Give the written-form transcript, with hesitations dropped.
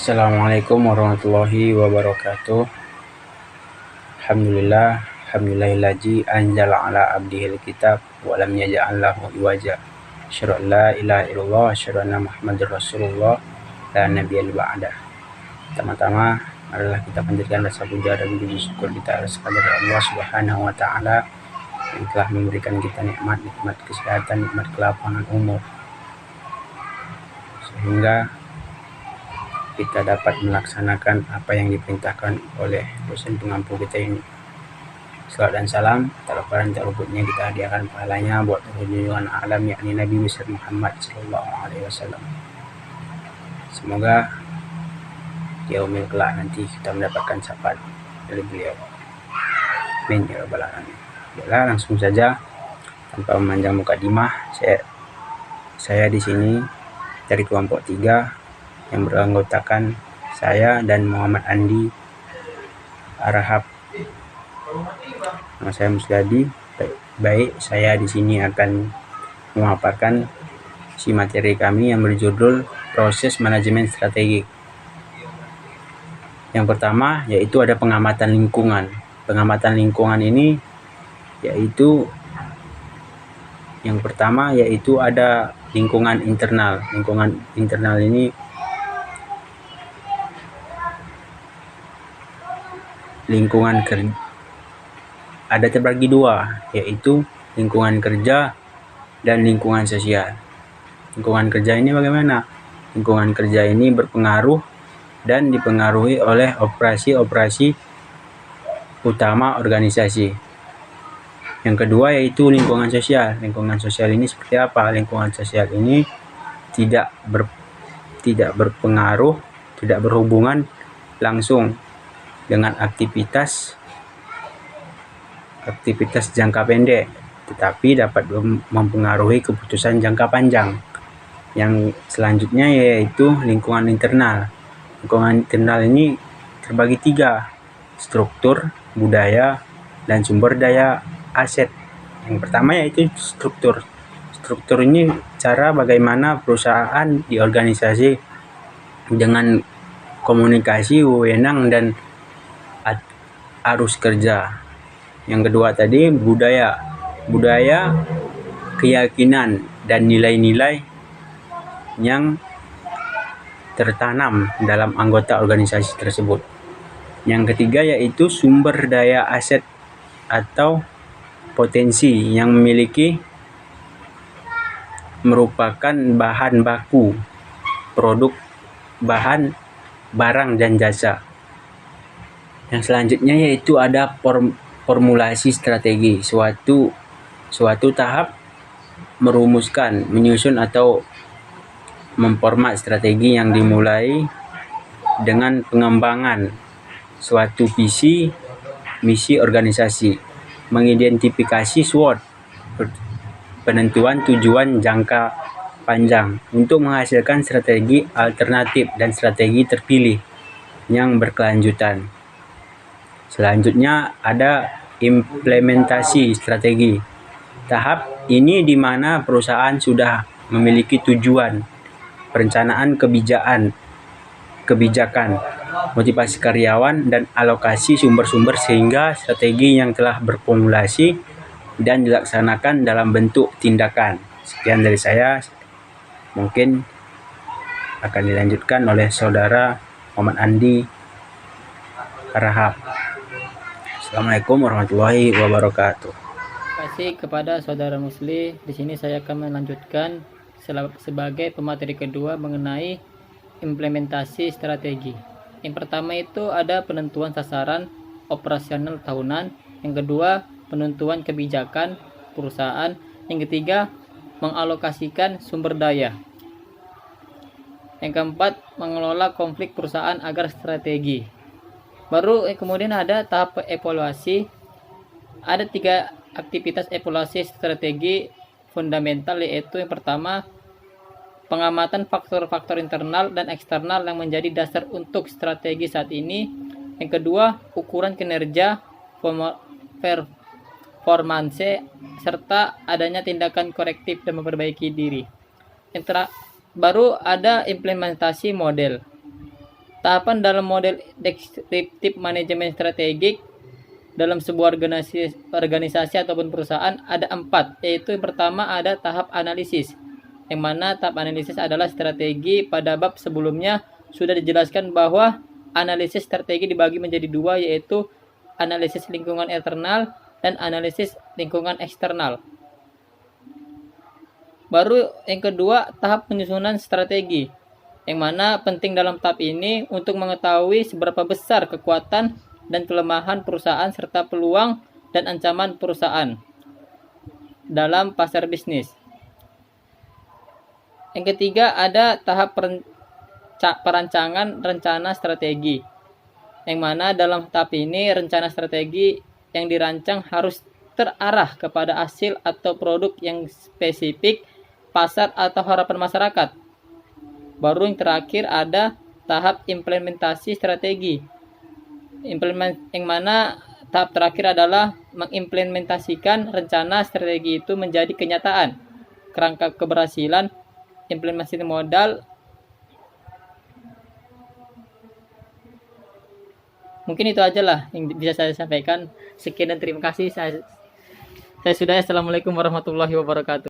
Assalamualaikum warahmatullahi wabarakatuh. Alhamdulillahillazi anzala ala abdihil kitab wa lam yaj'al lahu iwaja. Asyhadu an la ilaha illallah, asyhadu anna Muhammadar Rasulullah la nabiyya ba'da. Pertama-tama adalah kita panjatkan rasa puja dan puji syukur kita atas kehadirat Allah Subhanahu wa taala yang telah memberikan kita nikmat kesehatan, nikmat kelapangan umur, sehingga kita dapat melaksanakan apa yang diperintahkan oleh dosen pengampu kita ini. Salawat dan salam tak lupa dan tak luputnya kita hadiahkan pahalanya buat junjungan alam yakni Nabi besar Muhammad sallallahu alaihi wasallam. Semoga di yaumil kelak nanti kita mendapatkan syafaat dari beliau. Amin ya rabbal alamin. Baiklah, langsung saja tanpa memanjang mukadimah, saya di sini dari kelompok 3 yang beranggotakan saya dan Muhammad Andi Arahab. Nama saya Musdadi. Baik, saya di sini akan memaparkan si materi kami yang berjudul proses manajemen strategik. Yang pertama yaitu ada pengamatan lingkungan. Pengamatan lingkungan ini yaitu yang pertama yaitu ada lingkungan internal. Lingkungan internal ini lingkungan kerja ada terbagi dua, yaitu lingkungan kerja dan lingkungan sosial. Lingkungan kerja ini bagaimana? Lingkungan kerja ini berpengaruh dan dipengaruhi oleh operasi-operasi utama organisasi. Yang kedua yaitu lingkungan sosial. Lingkungan sosial ini seperti apa? Lingkungan sosial ini tidak berpengaruh, tidak berhubungan langsung dengan aktivitas jangka pendek, tetapi dapat mempengaruhi keputusan jangka panjang. Yang selanjutnya yaitu lingkungan internal. Lingkungan internal ini terbagi 3, struktur, budaya, dan sumber daya aset. Yang pertama yaitu struktur. Struktur ini cara bagaimana perusahaan diorganisasi dengan komunikasi, wewenang, dan arus kerja. Yang kedua tadi budaya. Budaya, keyakinan dan nilai-nilai yang tertanam dalam anggota organisasi tersebut. Yang ketiga yaitu sumber daya aset atau potensi yang merupakan bahan baku, produk, barang dan jasa. Yang selanjutnya yaitu ada formulasi strategi. Suatu tahap merumuskan, menyusun atau memformat strategi yang dimulai dengan pengembangan suatu visi, misi organisasi, mengidentifikasi SWOT, penentuan tujuan jangka panjang untuk menghasilkan strategi alternatif dan strategi terpilih yang berkelanjutan. Selanjutnya ada implementasi strategi. Tahap ini di mana perusahaan sudah memiliki tujuan, perencanaan kebijakan, motivasi karyawan, dan alokasi sumber-sumber sehingga strategi yang telah berformulasi dan dilaksanakan dalam bentuk tindakan. Sekian dari saya. Mungkin akan dilanjutkan oleh saudara Muhammad Andi Arahab. Assalamualaikum warahmatullahi wabarakatuh. Terima kasih kepada saudara Musli. Di sini saya akan melanjutkan sebagai pemateri kedua mengenai implementasi strategi. Yang pertama itu ada penentuan sasaran operasional tahunan. Yang kedua, penentuan kebijakan perusahaan. Yang ketiga, mengalokasikan sumber daya. Yang keempat, mengelola konflik perusahaan agar strategi. Baru kemudian ada tahap evaluasi. Ada 3 aktivitas evaluasi strategi fundamental, yaitu yang pertama, pengamatan faktor-faktor internal dan eksternal yang menjadi dasar untuk strategi saat ini. Yang kedua, ukuran kinerja, performance, serta adanya tindakan korektif dan memperbaiki diri. Baru ada implementasi model. Tahapan dalam model deskriptif manajemen strategik dalam sebuah organisasi ataupun perusahaan ada 4, yaitu yang pertama ada tahap analisis, yang mana tahap analisis adalah strategi. Pada bab sebelumnya sudah dijelaskan bahwa analisis strategi dibagi menjadi 2, yaitu analisis lingkungan internal dan analisis lingkungan eksternal. Baru yang kedua, tahap penyusunan strategi, yang mana penting dalam tahap ini untuk mengetahui seberapa besar kekuatan dan kelemahan perusahaan serta peluang dan ancaman perusahaan dalam pasar bisnis. Yang ketiga ada tahap perancangan rencana strategi, yang mana dalam tahap ini rencana strategi yang dirancang harus terarah kepada hasil atau produk yang spesifik, pasar atau harapan masyarakat. Baru yang terakhir ada tahap implementasi strategi, yang mana tahap terakhir adalah mengimplementasikan rencana strategi itu menjadi kenyataan. Kerangka keberhasilan implementasi modal. Mungkin itu aja lah yang bisa saya sampaikan. Sekian dan terima kasih. Saya sudah. Assalamualaikum warahmatullahi wabarakatuh.